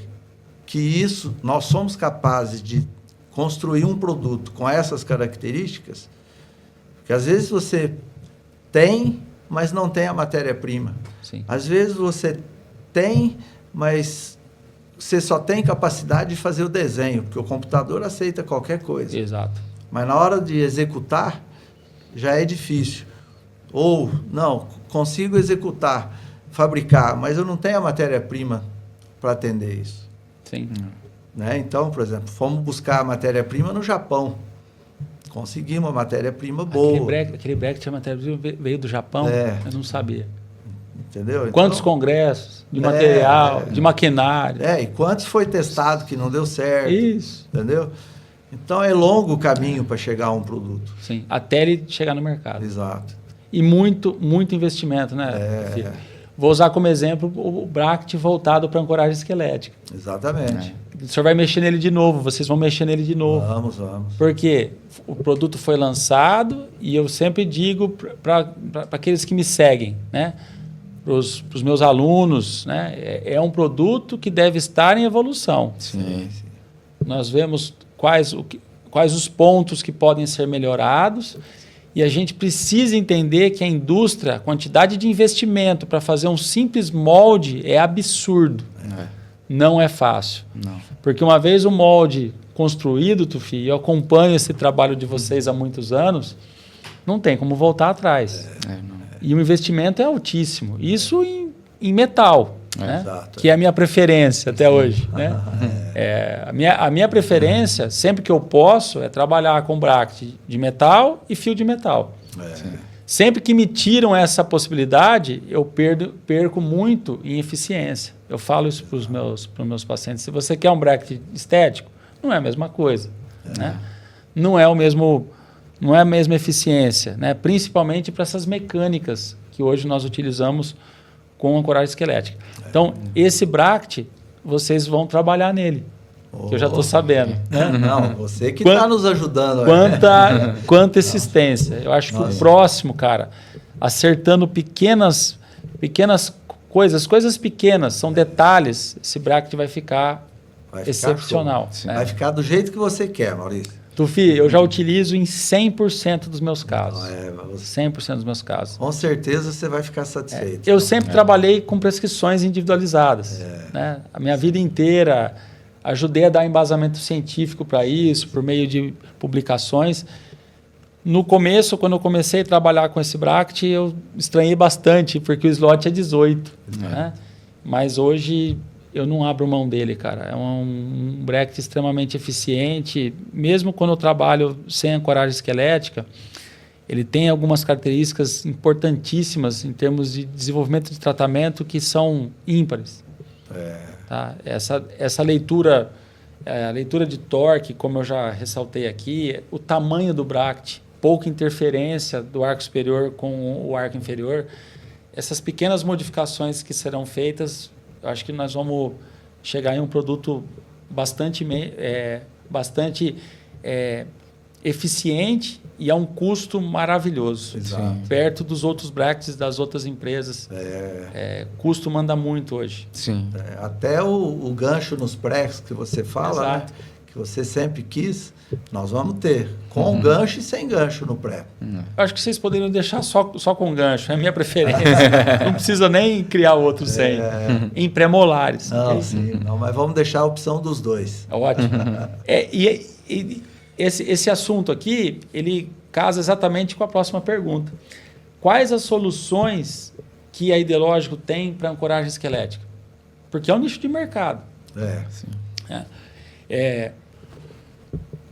que isso, nós somos capazes de construir um produto com essas características, porque às vezes você tem, mas não tem a matéria-prima. Sim. Às vezes você tem, mas você só tem capacidade de fazer o desenho, porque o computador aceita qualquer coisa. Exato. Mas na hora de executar, já é difícil. Ou, não, consigo executar, fabricar, mas eu não tenho a matéria-prima para atender isso. Sim. Né? Então, por exemplo, fomos buscar a matéria-prima no Japão. Conseguimos uma matéria-prima boa. Aquele bracket, a matéria-prima veio do Japão? É. Eu não sabia. Entendeu? Quantos então, congressos de material, de maquinário? e quantos foi testado que não deu certo? Isso. Entendeu? Então, é longo o caminho para chegar a um produto. Sim, até ele chegar no mercado. Exato. E muito investimento, né? Filho? Vou usar como exemplo o bracket voltado para ancoragem esquelética. Exatamente. O senhor vai mexer nele de novo, vocês vão mexer nele de novo. Vamos. Porque o produto foi lançado e eu sempre digo para aqueles que me seguem, né? Para os meus alunos, né? É um produto que deve estar em evolução. Sim. Nós vemos quais os pontos que podem ser melhorados e a gente precisa entender que a indústria, a quantidade de investimento para fazer um simples molde é absurdo. Não é fácil. Não. Porque uma vez o molde construído, Tufi, eu acompanho esse trabalho de vocês há muitos anos, não tem como voltar atrás. Não. E o investimento é altíssimo. Isso em metal, né? Exato. Que é a minha preferência até hoje. Né? A minha preferência, sempre que eu posso, é trabalhar com bracket de metal e fio de metal. Sempre que me tiram essa possibilidade, eu perco muito em eficiência. Eu falo isso para os meus pacientes. Se você quer um bracket estético, não é a mesma coisa. Né? Não é a mesma eficiência, né? Principalmente para essas mecânicas que hoje nós utilizamos com ancoragem esquelética. Então, esse bracket, vocês vão trabalhar nele, que eu já estou sabendo. Né? Não, você que está nos ajudando. Quanta existência. Eu acho que o próximo, cara, acertando pequenas coisas pequenas, são detalhes, esse bracket vai ficar excepcional. Né? Vai ficar do jeito que você quer, Maurício. Tufi, eu já utilizo em 100% dos meus casos. 100% dos meus casos. Com certeza você vai ficar satisfeito. Eu sempre trabalhei com prescrições individualizadas. Né? A minha vida inteira ajudei a dar embasamento científico para isso, por meio de publicações. No começo, quando eu comecei a trabalhar com esse bracket, eu estranhei bastante, porque o slot é 18. Né? Mas hoje eu não abro mão dele, cara. É um bracket extremamente eficiente. Mesmo quando eu trabalho sem ancoragem esquelética, ele tem algumas características importantíssimas em termos de desenvolvimento de tratamento que são ímpares. Tá? Essa leitura, a leitura de torque, como eu já ressaltei aqui, o tamanho do bracket, pouca interferência do arco superior com o arco inferior, essas pequenas modificações que serão feitas, eu acho que nós vamos chegar em um produto bastante eficiente e a um custo maravilhoso. Perto dos outros brackets das outras empresas. Custo manda muito hoje. Sim. Até o gancho nos prés que você fala, né? Que você sempre quis, nós vamos ter. Com gancho e sem gancho no pré. Eu acho que vocês poderiam deixar só com gancho. É a minha preferência. Não precisa nem criar outro sem. Em pré-molares. Não, sim. Não, mas vamos deixar a opção dos dois. Ótimo. Esse assunto aqui, ele casa exatamente com a próxima pergunta. Quais as soluções que a Ideológico tem para ancoragem esquelética? Porque é um nicho de mercado.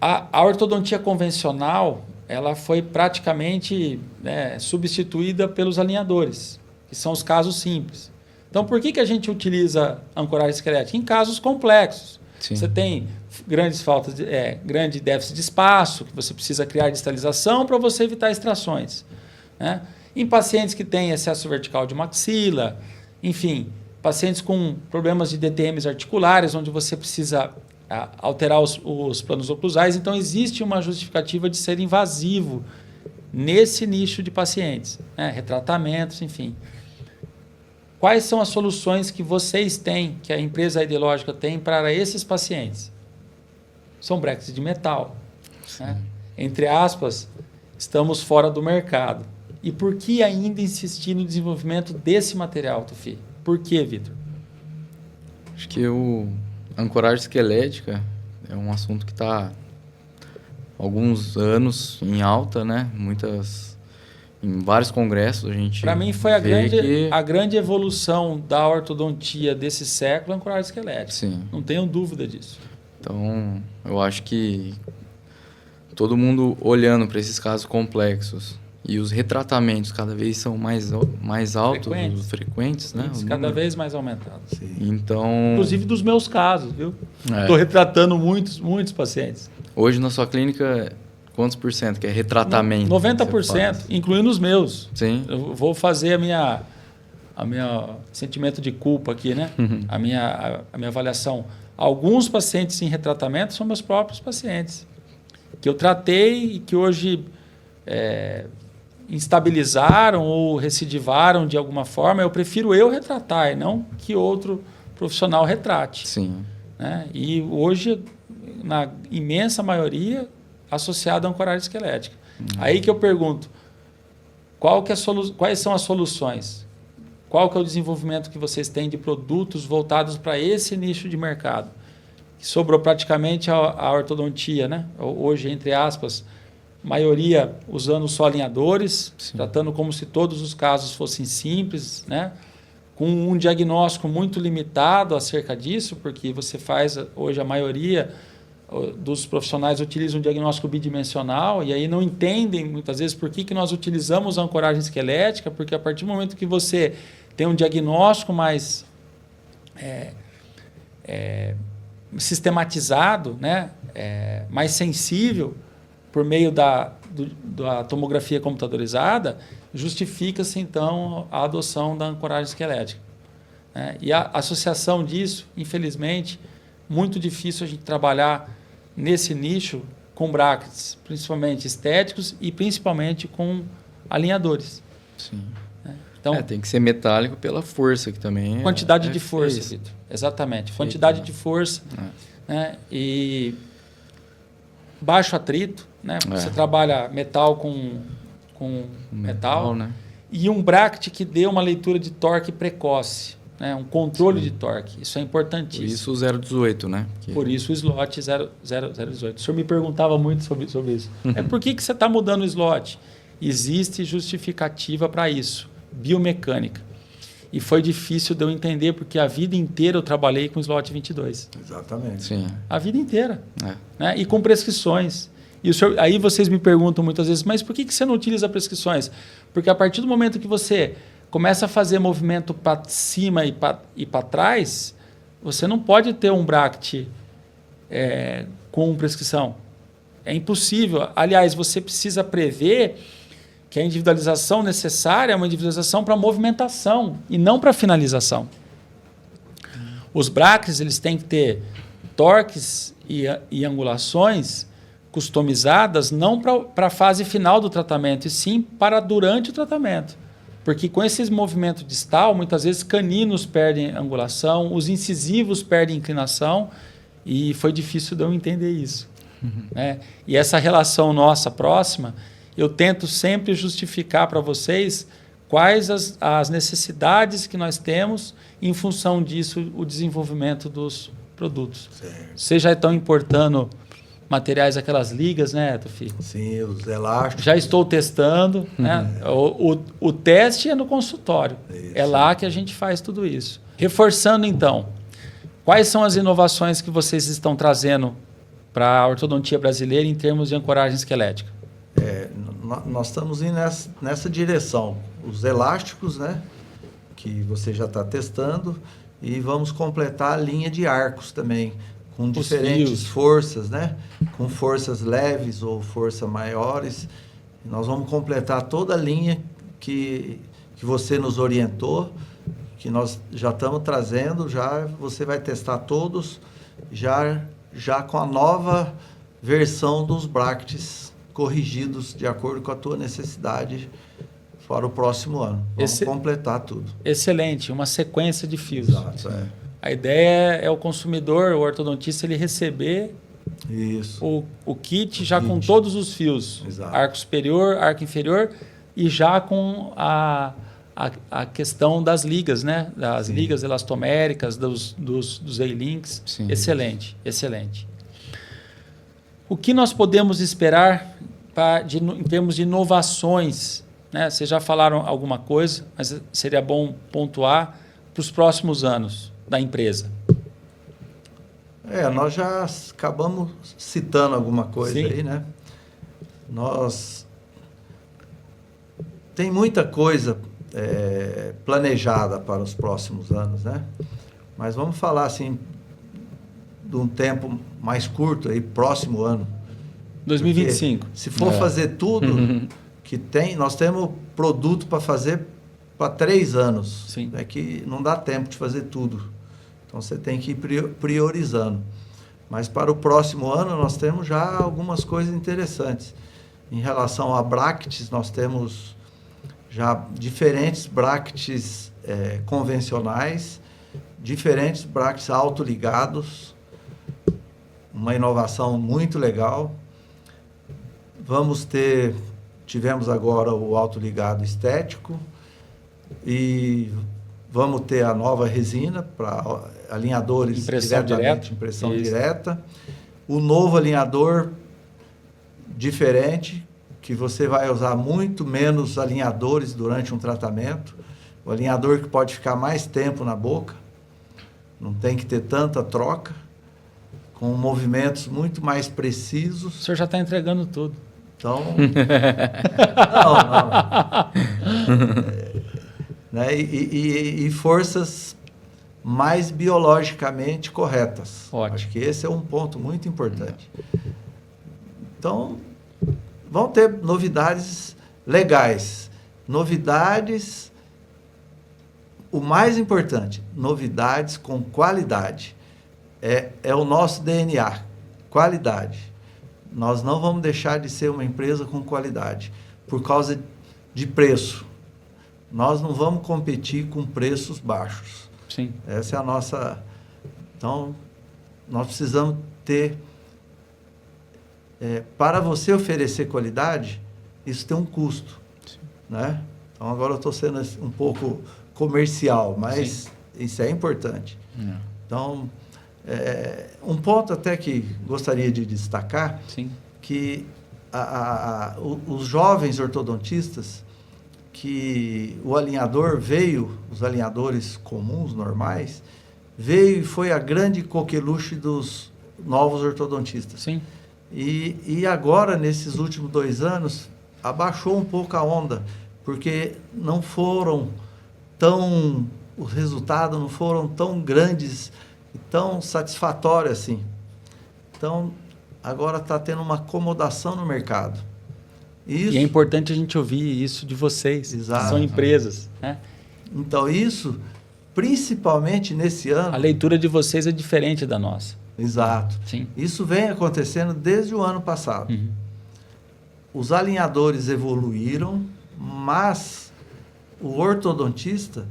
A ortodontia convencional, ela foi praticamente substituída pelos alinhadores, que são os casos simples. Então, por que a gente utiliza ancoragem esquelética? Em casos complexos. Sim. Você tem grande déficit de espaço, que você precisa criar distalização para você evitar extrações. Né? Em pacientes que têm excesso vertical de maxila, enfim, pacientes com problemas de DTMs articulares, onde você precisa alterar os planos oclusais. Então, existe uma justificativa de ser invasivo nesse nicho de pacientes. Retratamentos, enfim. quais são as soluções que vocês têm, que a empresa ideológica tem para esses pacientes? São brackets de metal. Né? Entre aspas, estamos fora do mercado. E por que ainda insistir no desenvolvimento desse material, Tufi? Por que, Vitor? Acho que a ancoragem esquelética é um assunto que está há alguns anos em alta, né? Em vários congressos a gente. Para mim foi a grande evolução da ortodontia desse século, a ancoragem esquelética. Sim. Não tenho dúvida disso. Então, eu acho que todo mundo olhando para esses casos complexos e os retratamentos cada vez são mais altos, frequentes, né? Cada vez mais aumentados. Sim. Então, inclusive dos meus casos, viu? Estou retratando muitos pacientes. Hoje na sua clínica, quantos por cento que é retratamento? 90%, incluindo os meus. Sim. Eu vou fazer a minha sentimento de culpa aqui, né? A minha avaliação. Alguns pacientes em retratamento são meus próprios pacientes, que eu tratei e que hoje instabilizaram ou recidivaram de alguma forma. Eu prefiro eu retratar e não que outro profissional retrate. Sim. Né? E hoje, na imensa maioria, associado à ancoragem esquelética. Aí que eu pergunto, quais são as soluções? Qual que é o desenvolvimento que vocês têm de produtos voltados para esse nicho de mercado? Que sobrou praticamente a ortodontia, né? Hoje, entre aspas, maioria usando só alinhadores, sim, tratando como se todos os casos fossem simples, né? Com um diagnóstico muito limitado acerca disso, porque você faz, hoje a maioria dos profissionais utilizam um diagnóstico bidimensional e aí não entendem muitas vezes por que nós utilizamos a ancoragem esquelética, porque a partir do momento que você tem um diagnóstico mais sistematizado, né? Mais sensível, por meio da tomografia computadorizada, justifica-se, então, a adoção da ancoragem esquelética. E a associação disso, infelizmente, muito difícil a gente trabalhar nesse nicho com brackets, principalmente estéticos e principalmente com alinhadores. Sim. Então, tem que ser metálico pela força, que também quantidade de força, Vitor. Exatamente. Quantidade de força. Né? E baixo atrito, né? Você trabalha metal com metal, né? E um bracket que dê uma leitura de torque precoce, né? Um controle de torque. Isso é importantíssimo. Por isso o 018, né? Por isso o slot 018. O senhor me perguntava muito sobre isso. Por que você está mudando o slot? Existe justificativa para isso, biomecânica. E foi difícil de eu entender, porque a vida inteira eu trabalhei com slot 22. Exatamente. Sim. A vida inteira. Né? E com prescrições. E o senhor, aí vocês me perguntam muitas vezes, mas por que você não utiliza prescrições? Porque a partir do momento que você começa a fazer movimento para cima e para trás, você não pode ter um bracket com prescrição. É impossível. Aliás, você precisa prever que a individualização necessária é uma individualização para movimentação e não para finalização. Os brackets eles têm que ter torques e angulações customizadas não para a fase final do tratamento, e sim para durante o tratamento. Porque com esses movimentos distal, muitas vezes caninos perdem angulação, os incisivos perdem inclinação, e foi difícil de eu entender isso. Né? E essa relação nossa próxima, eu tento sempre justificar para vocês quais as necessidades que nós temos, em função disso, o desenvolvimento dos produtos. Certo. Vocês já estão importando materiais, aquelas ligas, né, Tufi? Sim, os elásticos. Já estou testando. Né? O teste é no consultório. Isso. É lá que a gente faz tudo isso. Reforçando, então, quais são as inovações que vocês estão trazendo para a ortodontia brasileira em termos de ancoragem esquelética? Nós estamos indo nessa direção. Os elásticos, né, que você já está testando, e vamos completar a linha de arcos também, com diferentes forças, né, com forças leves ou forças maiores. Nós vamos completar toda a linha que você nos orientou, que nós já estamos trazendo, você vai testar todos, já com a nova versão dos brackets corrigidos de acordo com a tua necessidade para o próximo ano. Vamos completar tudo. Excelente, uma sequência de fios. Exato, A ideia é o consumidor, o ortodontista, ele receber isso. o kit já com todos os fios. Exato. Arco superior, arco inferior e já com a questão das ligas, né? Das ligas elastoméricas, dos A-Links. Excelente, excelente. O que nós podemos esperar em termos de inovações? Né? Vocês já falaram alguma coisa, mas seria bom pontuar para os próximos anos da empresa. Nós já acabamos citando alguma coisa aí, né? Tem muita coisa planejada para os próximos anos, né? Mas vamos falar assim de um tempo mais curto aí, próximo ano. 2025. Porque se for fazer tudo que tem, nós temos produto para fazer para 3 anos. Sim. É que não dá tempo de fazer tudo. Então você tem que ir priorizando. Mas para o próximo ano nós temos já algumas coisas interessantes. Em relação a brackets, nós temos já diferentes brackets convencionais, diferentes brackets autoligados, uma inovação muito legal. Tivemos agora o autoligado estético e vamos ter a nova resina para alinhadores impressão direta. O novo alinhador diferente, que você vai usar muito menos alinhadores durante um tratamento. O alinhador que pode ficar mais tempo na boca, não tem que ter tanta troca, com movimentos muito mais precisos. O senhor já está entregando tudo. Então, não. E forças mais biologicamente corretas. Ótimo. Acho que esse é um ponto muito importante. Então, vão ter novidades legais. Novidades, o mais importante, novidades com qualidade. É o nosso DNA, qualidade. Nós não vamos deixar de ser uma empresa com qualidade por causa de preço. Nós não vamos competir com preços baixos. Sim. Essa é a nossa... Então, nós precisamos ter... para você oferecer qualidade, isso tem um custo. Sim. Né? Então, agora eu estou sendo um pouco comercial, mas isso é importante. Então... um ponto até que gostaria de destacar, que os jovens ortodontistas, que o alinhador veio, os alinhadores comuns, normais, veio e foi a grande coqueluche dos novos ortodontistas. Sim. E agora, nesses últimos 2 anos, abaixou um pouco a onda, porque os resultados não foram tão grandes, tão satisfatório assim. Então, agora está tendo uma acomodação no mercado. E é importante a gente ouvir isso de vocês, exato, que são empresas. Né? Então, isso, principalmente nesse ano... A leitura de vocês é diferente da nossa. Exato. Sim. Isso vem acontecendo desde o ano passado. Os alinhadores evoluíram, mas o ortodontista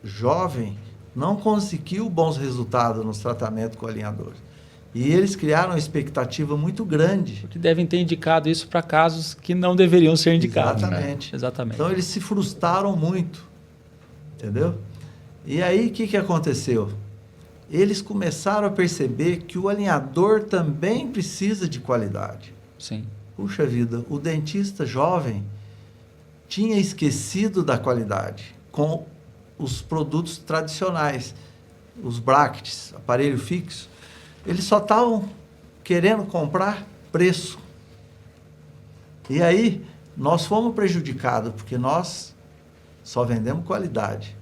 jovem não conseguiu bons resultados nos tratamentos com alinhadores. E eles criaram uma expectativa muito grande. Porque devem ter indicado isso para casos que não deveriam ser indicados. Exatamente. Né? Exatamente. Então, eles se frustraram muito. Entendeu? E aí, o que aconteceu? Eles começaram a perceber que o alinhador também precisa de qualidade. Sim. Puxa vida, o dentista jovem tinha esquecido da qualidade com os produtos tradicionais, os brackets, aparelho fixo. Eles só estavam querendo comprar preço. E aí, nós fomos prejudicados, porque nós só vendemos qualidade.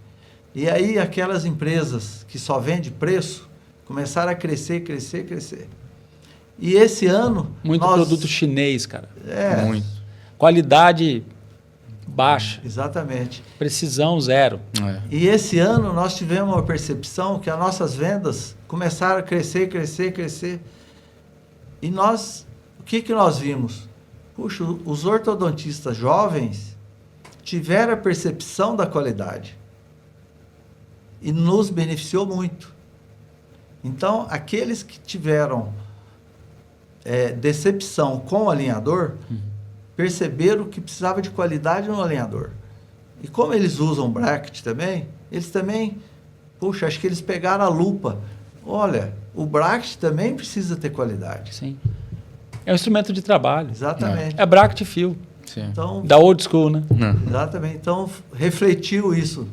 E aí, aquelas empresas que só vendem preço, começaram a crescer. E esse ano... Muito produto chinês, cara. Muito. Qualidade baixa. Exatamente. Precisão zero. E esse ano nós tivemos uma percepção que as nossas vendas começaram a crescer. E nós, o que nós vimos? Puxa, os ortodontistas jovens tiveram a percepção da qualidade e nos beneficiou muito. Então, aqueles que tiveram decepção com o alinhador, perceberam que precisava de qualidade no alinhador. E como eles usam bracket também, eles também, puxa, acho que eles pegaram a lupa. Olha, o bracket também precisa ter qualidade. Sim. É um instrumento de trabalho. Exatamente. É bracket fio. Sim. Então, Da old school, né? exatamente. Então, refletiu isso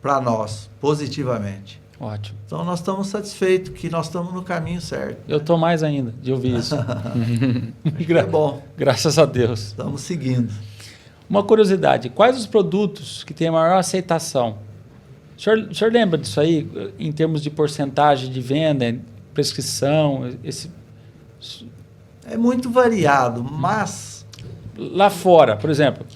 para nós, positivamente. Ótimo. Então, nós estamos satisfeitos que nós estamos no caminho certo. Eu estou mais ainda de ouvir isso. É bom. Graças a Deus. Estamos seguindo. Uma curiosidade, quais os produtos que têm a maior aceitação? O senhor lembra disso aí, em termos de porcentagem de venda, prescrição? É muito variado, mas... Lá fora, por exemplo,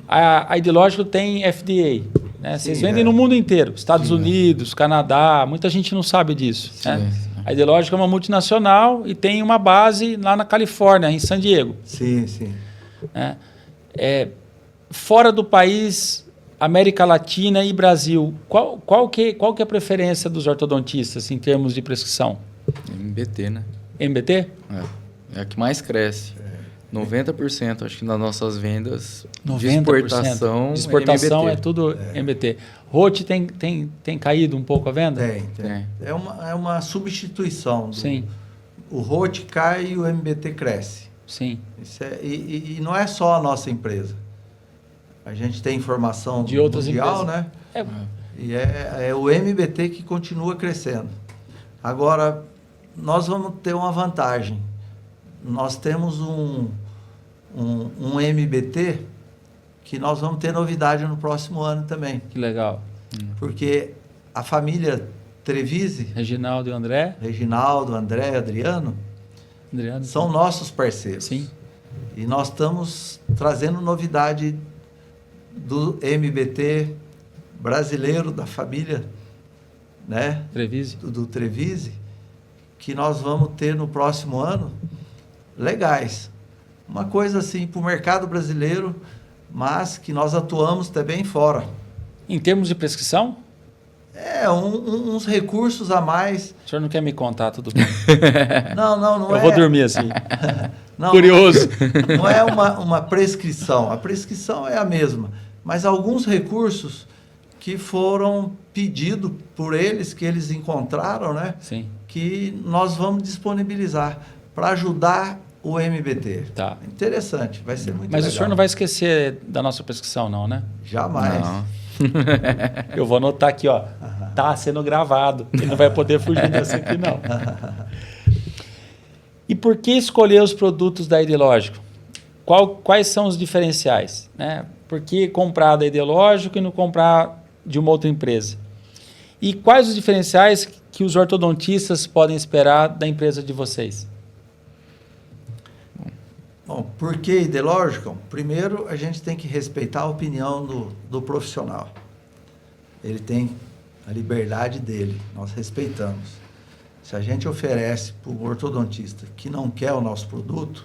a Ideológico tem FDA, né? Vocês vendem no mundo inteiro, Estados Unidos, Canadá, muita gente não sabe disso. Né? A Ideológico é uma multinacional e tem uma base lá na Califórnia, em San Diego. Sim, sim. Né? Fora do país, América Latina e Brasil, qual que é a preferência dos ortodontistas em termos de prescrição? MBT, né? MBT? É a que mais cresce. 90%, acho que nas nossas vendas 90%. de exportação. De exportação MBT. é tudo MBT. Rote tem caído um pouco a venda? Tem. É uma substituição. Sim. O Rote cai e o MBT cresce. Sim. E não é só a nossa empresa. A gente tem informação de outras mundial, empresas, né? E é o MBT que continua crescendo. Agora, nós vamos ter uma vantagem. Nós temos um MBT que nós vamos ter novidade no próximo ano também. Que legal. Porque a família Trevisi, Reginaldo e André. Reginaldo, André, Adriano, são nossos parceiros. Sim. E nós estamos trazendo novidade do MBT brasileiro, da família, né? Trevisi. Do Trevisi, que nós vamos ter no próximo ano, legais. Uma coisa assim para o mercado brasileiro, mas que nós atuamos também fora. Em termos de prescrição? Uns recursos a mais. O senhor não quer me contar tudo bem? Não Eu vou dormir assim. Não, Curioso. Não é uma prescrição. A prescrição é a mesma. Mas alguns recursos que foram pedidos por eles, que eles encontraram, né? Sim. Que nós vamos disponibilizar para ajudar o MBT. Tá. Interessante, vai ser muito Mas legal. o senhor não vai esquecer da nossa prescrição, não, né? Jamais. Não. Eu vou anotar aqui, ó. Tá sendo gravado. Ele não vai poder fugir dessa aqui, não. E por que escolher os produtos da Ideológico? Quais são os diferenciais? Né? Por que comprar da Ideológico e não comprar de uma outra empresa? E quais os diferenciais que os ortodontistas podem esperar da empresa de vocês? Bom, por que Ideológico? Primeiro, a gente tem que respeitar a opinião do profissional. Ele tem a liberdade dele, nós respeitamos. Se a gente oferece para o ortodontista que não quer o nosso produto,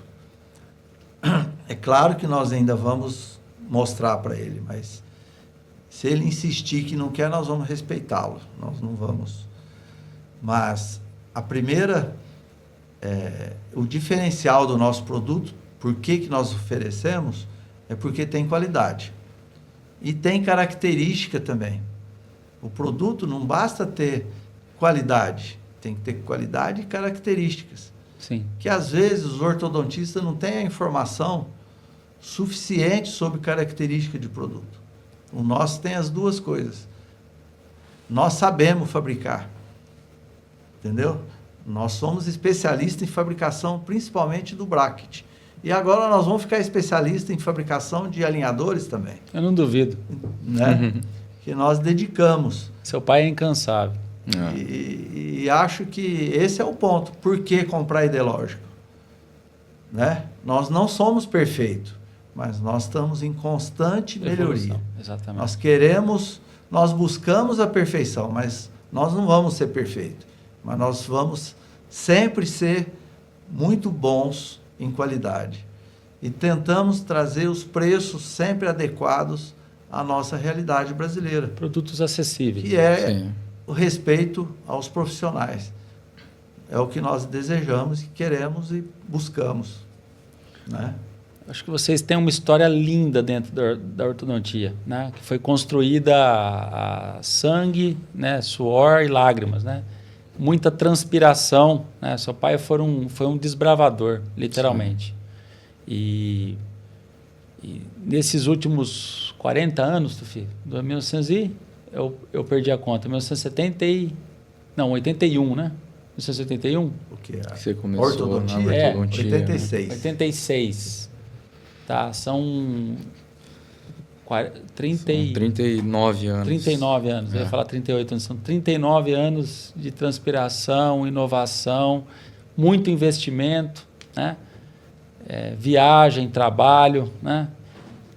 é claro que nós ainda vamos mostrar para ele, mas se ele insistir que não quer, nós vamos respeitá-lo, nós não vamos. Mas a primeira, o diferencial do nosso produto, por que nós oferecemos, é porque tem qualidade. E tem característica também. O produto não basta ter qualidade, tem que ter qualidade e características. Sim. Que às vezes os ortodontistas não têm a informação suficiente sobre característica de produto. O nosso tem as duas coisas. Nós sabemos fabricar. Entendeu? Nós somos especialistas em fabricação, principalmente do bracket. E agora nós vamos ficar especialistas em fabricação de alinhadores também. Eu não duvido. Né? Que nós dedicamos. Seu pai é incansável. E acho que esse é o ponto. Por que comprar Ideológico? Né? Nós não somos perfeitos, mas nós estamos em constante melhoria. Exatamente. Nós buscamos a perfeição, mas nós não vamos ser perfeitos. Mas nós vamos sempre ser muito bons em qualidade. E tentamos trazer os preços sempre adequados à nossa realidade brasileira, Produtos acessíveis. que é Sim. o respeito aos profissionais. É o que nós desejamos, e queremos e buscamos, né? Acho que vocês têm uma história linda dentro da ortodontia, né? Que foi construída a sangue, né? Suor e lágrimas, né? Muita transpiração, né? Seu pai foi um desbravador, literalmente. E nesses últimos 40 anos, Tufi, 1900 eu perdi a conta, 81, né? 1981? O que é? Você começou Ortodontia? na ortodontia. 86. 86. Tá, são 39 anos. 39 anos, eu ia falar 38 anos, são 39 anos de transpiração, inovação, muito investimento, né? Viagem, trabalho, né?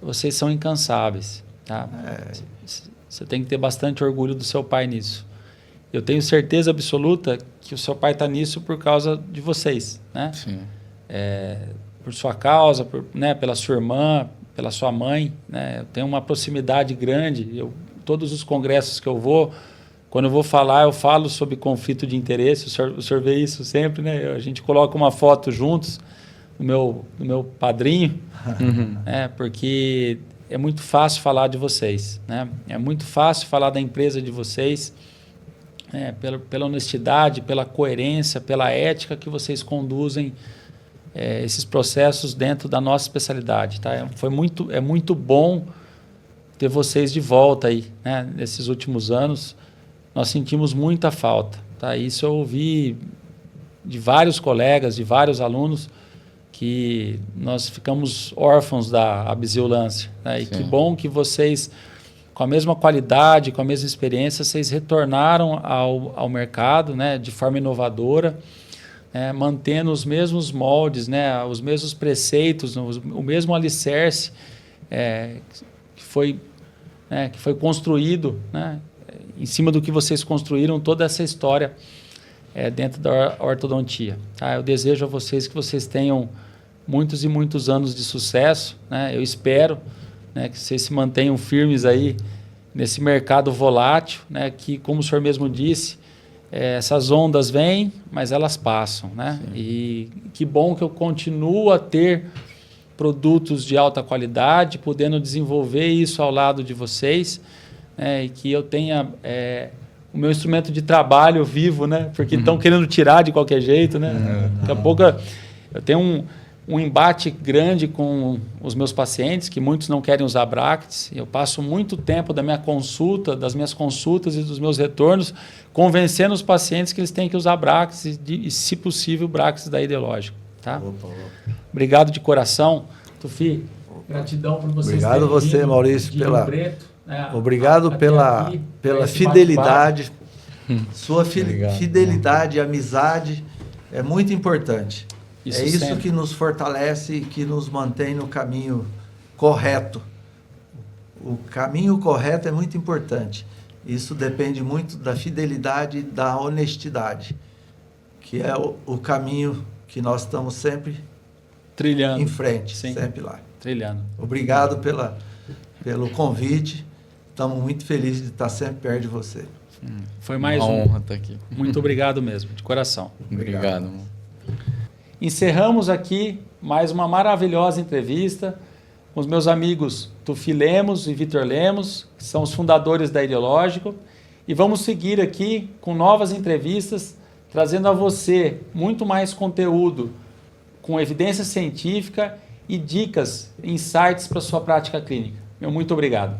Vocês são incansáveis, tá? Você tem que ter bastante orgulho do seu pai nisso. Eu tenho certeza absoluta que o seu pai está nisso por causa de vocês, né? Sim. Por sua causa, né? Pela sua irmã, pela sua mãe, né? Eu tenho uma proximidade grande. Todos os congressos que eu vou, quando eu vou falar, eu falo sobre conflito de interesse. O senhor vê isso sempre, né? A gente coloca uma foto juntos do meu padrinho, porque é muito fácil falar de vocês, né? É muito fácil falar da empresa de vocês, pela honestidade, pela coerência, pela ética que vocês conduzem esses processos dentro da nossa especialidade, tá? É muito bom ter vocês de volta aí, né? Nesses últimos anos, nós sentimos muita falta, tá? Isso eu ouvi de vários colegas, de vários alunos, que nós ficamos órfãos da Absiolância, né? E que bom que vocês, com a mesma qualidade, com a mesma experiência, vocês retornaram ao mercado, né? De forma inovadora, mantendo os mesmos moldes, né? Os mesmos preceitos, o mesmo alicerce que foi construído, né? Em cima do que vocês construíram, toda essa história dentro da ortodontia. Tá? Eu desejo a vocês que vocês tenham muitos e muitos anos de sucesso, né? Eu espero, né, que vocês se mantenham firmes aí nesse mercado volátil, né? Que, como o senhor mesmo disse, essas ondas vêm, mas elas passam, né? E que bom que eu continuo a ter produtos de alta qualidade, podendo desenvolver isso ao lado de vocês, e que eu tenha o meu instrumento de trabalho vivo, né? Porque estão querendo tirar de qualquer jeito, né? Daqui a pouco eu tenho um embate grande com os meus pacientes, que muitos não querem usar brackets. Eu passo muito tempo das minhas consultas e dos meus retornos convencendo os pacientes que eles têm que usar brackets e, se possível, brackets da Ideológico. Tá? Obrigado de coração. Tufi, gratidão por vocês. Obrigado você, Maurício, obrigado pela fidelidade. Sua fidelidade e amizade é muito importante. Isso que nos fortalece e que nos mantém no caminho correto. O caminho correto é muito importante. Isso depende muito da fidelidade e da honestidade, que é o caminho que nós estamos sempre trilhando em frente, sempre lá. Trilhando. Obrigado pelo convite. Estamos muito felizes de estar sempre perto de você. Foi mais uma honra estar aqui. Muito obrigado mesmo, de coração. Obrigado. Encerramos aqui mais uma maravilhosa entrevista com os meus amigos Tufi Lemos e Vitor Lemos, que são os fundadores da Ideológico, e vamos seguir aqui com novas entrevistas, trazendo a você muito mais conteúdo com evidência científica e dicas, insights para a sua prática clínica. Meu muito obrigado.